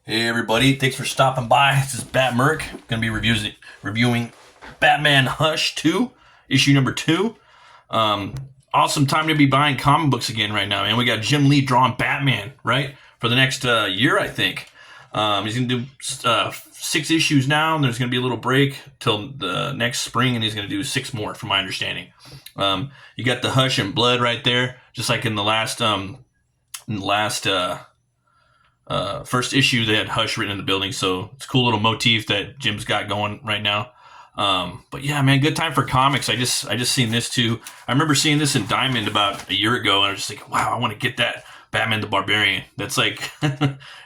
Hey everybody, thanks for stopping by. This is Bat Merc. Gonna be reviewing Batman Hush 2, issue number 2. Um, awesome time to be buying comic books again right now, man. We got Jim Lee drawing Batman, right? For the next year, I think. He's gonna do 6 issues now, and there's gonna be a little break till the next spring, and he's gonna do 6 more, from my understanding. You got the Hush and Blood right there, just like in the last first issue they had Hush written in the building, so it's a cool little motif that Jim's got going right now. But yeah, man, good time for comics. I just seen this too. I remember seeing this in Diamond about a year ago, and I was just like, wow, I want to get that Batman the Barbarian. That's like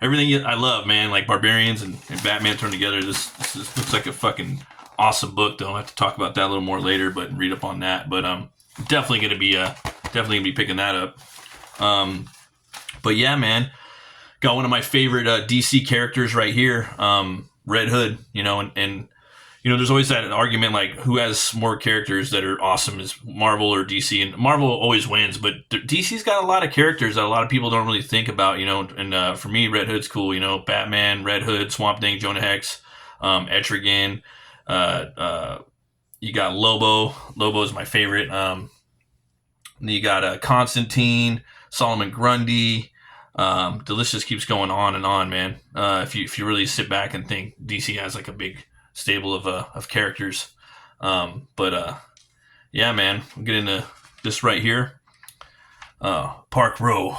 everything I love, man. Like Barbarians and Batman thrown together. This looks like a fucking awesome book. Though I'll have to talk about that a little more later, but read up on that. But definitely gonna be picking that up. But yeah, man. Got one of my favorite DC characters right here, Red Hood. And there's always that argument like who has more characters that are awesome, is Marvel or DC, and Marvel always wins, but DC's got a lot of characters that a lot of people don't really think about. And for me, Red Hood's cool. Batman, Red Hood, Swamp Thing, Jonah Hex, Etrigan. You got Lobo. Lobo's my favorite. You got Constantine, Solomon Grundy. The list just keeps going on and on, man. If you really sit back and think, DC has like a big stable of characters. Yeah, man, we'll get into this right here. Park Row,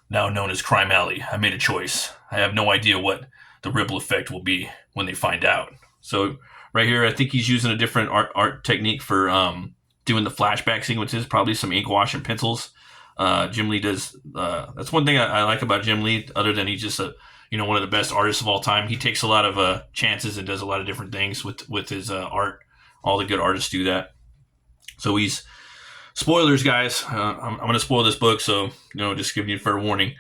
now known as Crime Alley. I made a choice. I have no idea what the ripple effect will be when they find out. So right here, I think he's using a different art technique for doing the flashback sequences. Probably some ink wash and pencils. Jim Lee does. That's one thing I like about Jim Lee. Other than he's just one of the best artists of all time. He takes a lot of chances and does a lot of different things with his art. All the good artists do that. So he's spoilers, guys. I'm going to spoil this book, so just giving you a fair warning.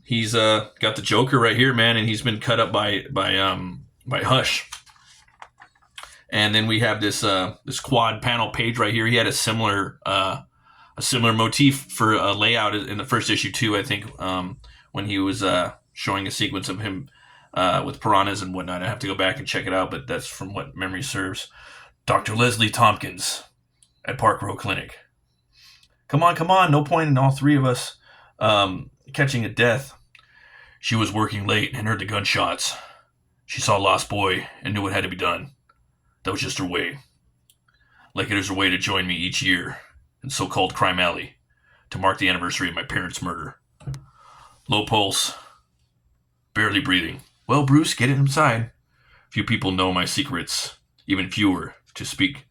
He's got the Joker right here, man, and he's been cut up by Hush. And then we have this quad panel page right here. He had a similar motif for a layout in the first issue too, I think, when he was showing a sequence of him with piranhas and whatnot. I have to go back and check it out, but that's from what memory serves. Dr. Leslie Tompkins at Park Row Clinic. Come on, no point in all three of us catching a death. She was working late and heard the gunshots. She saw Lost Boy and knew what had to be done. That was just her way. Like it is her way to join me each year in so-called Crime Alley to mark the anniversary of my parents' murder. Low pulse, barely breathing. Well, Bruce, get it inside. Few people know my secrets, even fewer to speak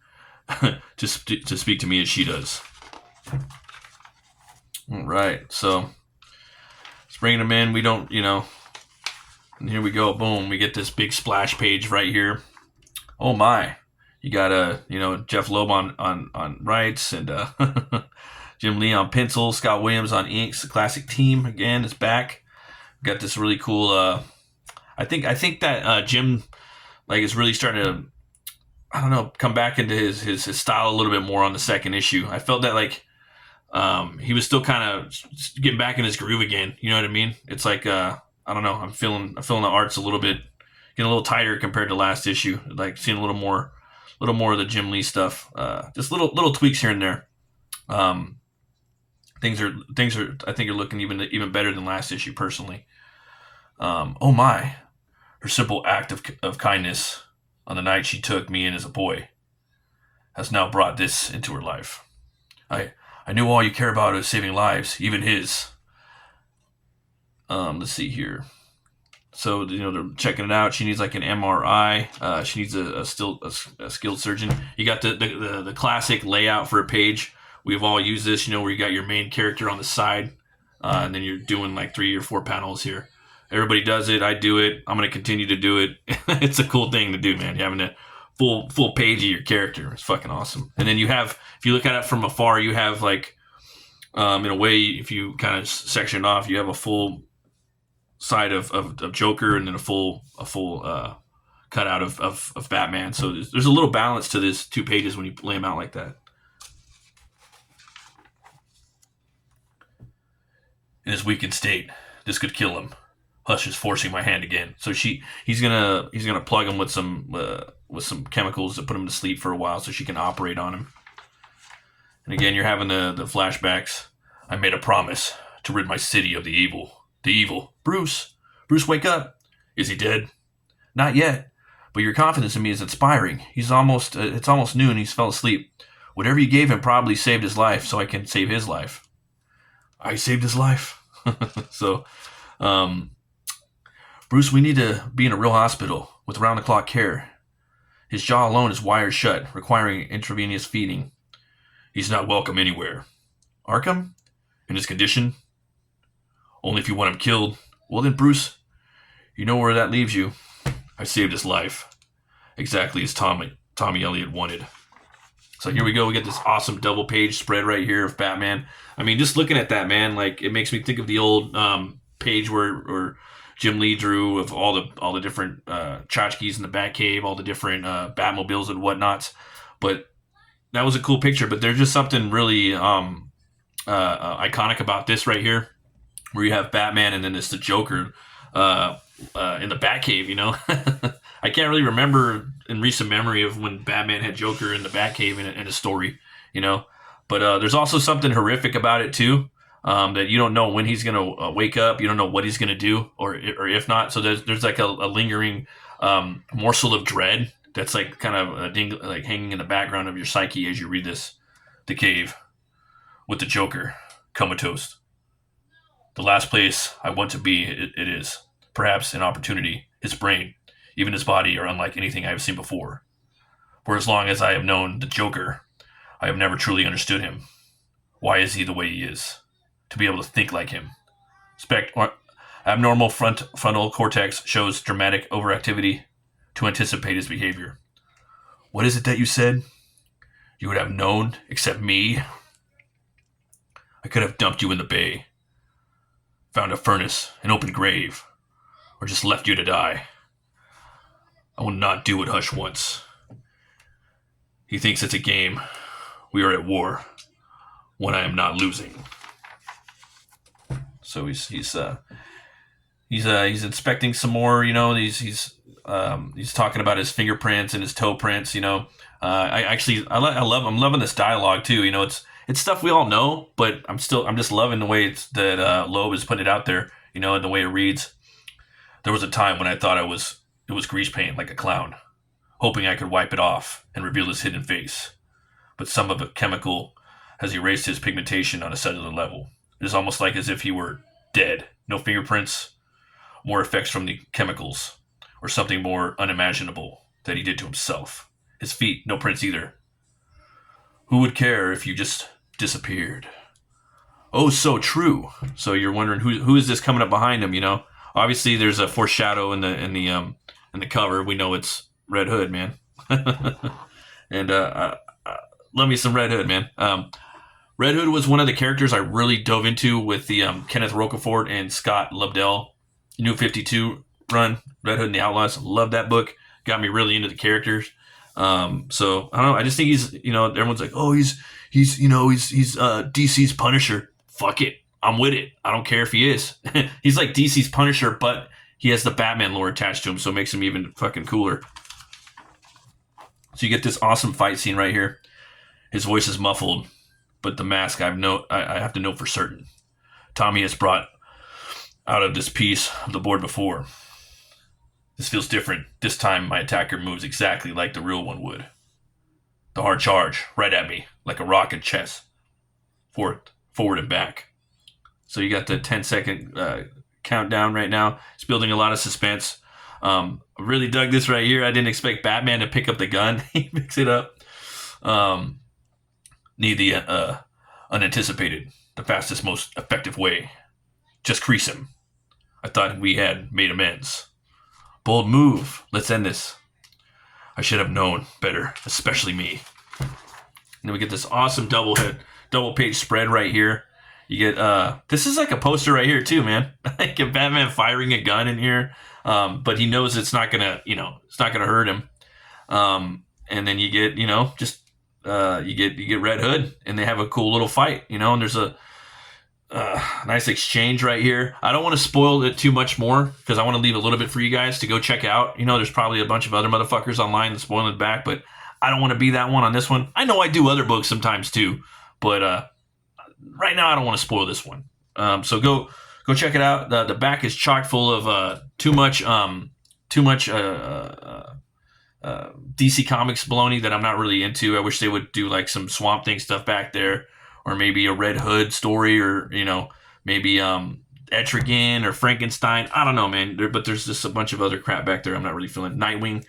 to speak to me as she does. All right, so it's bringing them in. We don't, and here we go. Boom, we get this big splash page right here. Oh my. You got Jeff Loeb on writes and Jim Lee on pencil, Scott Williams on inks. The classic team again is back. We got this really cool. I think that Jim is really starting to come back into his style a little bit more on the second issue. I felt that he was still kind of getting back in his groove again. You know what I mean? It's like I don't know. I'm feeling the art's a little bit getting a little tighter compared to last issue. Like seeing a little more of the Jim Lee stuff. Just little tweaks here and there. Things are I think are looking even better than last issue personally. Oh my, her simple act of kindness on the night she took me in as a boy has now brought this into her life. I knew all you care about is saving lives, even his. Let's see here. So they're checking it out. She needs like an MRI. She needs a skilled surgeon. You got the classic layout for a page. We've all used this, where you got your main character on the side, and then you're doing like 3 or 4 panels here. Everybody does it. I do it. I'm gonna continue to do it. It's a cool thing to do, man. Having a full page of your character. It's fucking awesome. And then you have, if you look at it from afar, you have in a way, if you kind of section it off, you have a full side of Joker and then a full cutout of Batman. So there's a little balance to this 2 pages when you lay them out like that. In his weakened state, this could kill him. Hush is forcing my hand again. So he's gonna plug him with some chemicals to put him to sleep for a while, so she can operate on him. And again, you're having the flashbacks. I made a promise to rid my city of the evil. The evil. Bruce, wake up. Is he dead? Not yet. But your confidence in me is inspiring. It's almost noon. He's fell asleep. Whatever you gave him probably saved his life, so I can save his life. I saved his life. So, Bruce, we need to be in a real hospital with round-the-clock care. His jaw alone is wired shut, requiring intravenous feeding. He's not welcome anywhere. Arkham? In his condition? Only if you want him killed. Well then, Bruce, you know where that leaves you. I saved his life. Exactly as Tommy Elliott wanted. So here we go. We get this awesome double-page spread right here of Batman. I mean, just looking at that, man, like it makes me think of the old page where Jim Lee drew of all the different tchotchkes in the Batcave, all the different Batmobiles and whatnots. But that was a cool picture. But there's just something really iconic about this right here, where you have Batman and then it's the Joker in the Batcave. You know, I can't really remember in recent memory of when Batman had Joker in the Batcave in a story. You know, but there's also something horrific about it too. That you don't know when he's gonna wake up, you don't know what he's gonna do, or if not. So there's like a lingering morsel of dread that's like kind of like hanging in the background of your psyche as you read this. The Cave, with the Joker, comatose. The last place I want to be. It is perhaps an opportunity. His brain, even his body, are unlike anything I have seen before. For as long as I have known the Joker, I have never truly understood him. Why is he the way he is? To be able to think like him. Abnormal frontal cortex shows dramatic overactivity to anticipate his behavior. What is it that you said? You would have known, except me? I could have dumped you in the bay, found a furnace, an open grave, or just left you to die. I will not do what Hush wants. He thinks it's a game. We are at war, one I am not losing. So he's inspecting some more. You know, he's talking about his fingerprints and his toe prints. You know, I'm loving this dialogue too. You know, it's stuff we all know, but I'm just loving the way that Loeb is putting it out there. You know, and the way it reads. There was a time when I thought it was grease paint, like a clown, hoping I could wipe it off and reveal his hidden face. But some of the chemical has erased his pigmentation on a cellular level. It is almost like as if he were dead. No fingerprints, more effects from the chemicals, or something more unimaginable that he did to himself. His feet, no prints either. Who would care if you just disappeared? Oh, so true. So you're wondering who is this coming up behind him? You know, obviously there's a foreshadow in the cover. We know it's Red Hood, man. And love me some Red Hood, man. Red Hood was one of the characters I really dove into with the Kenneth Rocafort and Scott Lobdell New 52 run, Red Hood and the Outlaws. Love that book. Got me really into the characters. So I don't know. I just think he's, you know, everyone's like, oh, he's DC's Punisher. Fuck it. I'm with it. I don't care if he is. He's like DC's Punisher, but he has the Batman lore attached to him, so it makes him even fucking cooler. So you get this awesome fight scene right here. His voice is muffled, but the mask I have to know for certain. Tommy has brought out of this piece of the board before. This feels different. This time my attacker moves exactly like the real one would. The hard charge, right at me, like a rock in chess. Forward and back. So you got the 10-second countdown right now. It's building a lot of suspense. I really dug this right here. I didn't expect Batman to pick up the gun. He picks it up. Need the unanticipated, the fastest, most effective way. Just crease him. I thought we had made amends. Bold move. Let's end this. I should have known better, especially me. And then we get this awesome double page spread right here. You get this is like a poster right here too, man. Like a Batman firing a gun in here, but he knows it's not gonna hurt him. And then you get, you get Red Hood, and they have a cool little fight, you know. And there's Nice exchange right here. I don't want to spoil it too much more because I want to leave a little bit for you guys to go check out. You know, there's probably a bunch of other motherfuckers online that spoiling it back, but I don't want to be that one on this one. I know I do other books sometimes too, but right now I don't want to spoil this one. So go check it out. The back is chock full of too much DC Comics baloney that I'm not really into. I wish they would do like some Swamp Thing stuff back there, or maybe a Red Hood story, or maybe Etrigan or Frankenstein. I don't know, man. But there's just a bunch of other crap back there. I'm not really feeling. Nightwing.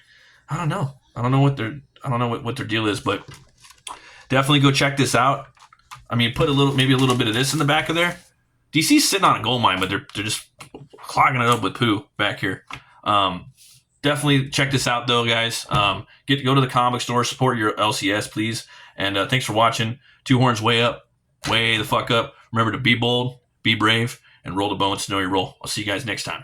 I don't know. I don't know what their deal is, but definitely go check this out. I mean, put maybe a little bit of this in the back of there. DC's sitting on a gold mine, but they're just clogging it up with poo back here. Definitely check this out, though, guys. Go to the comic store, support your LCS, please. And thanks for watching. Two Horns way up, way the fuck up. Remember to be bold, be brave, and roll the bones to know your role. I'll see you guys next time.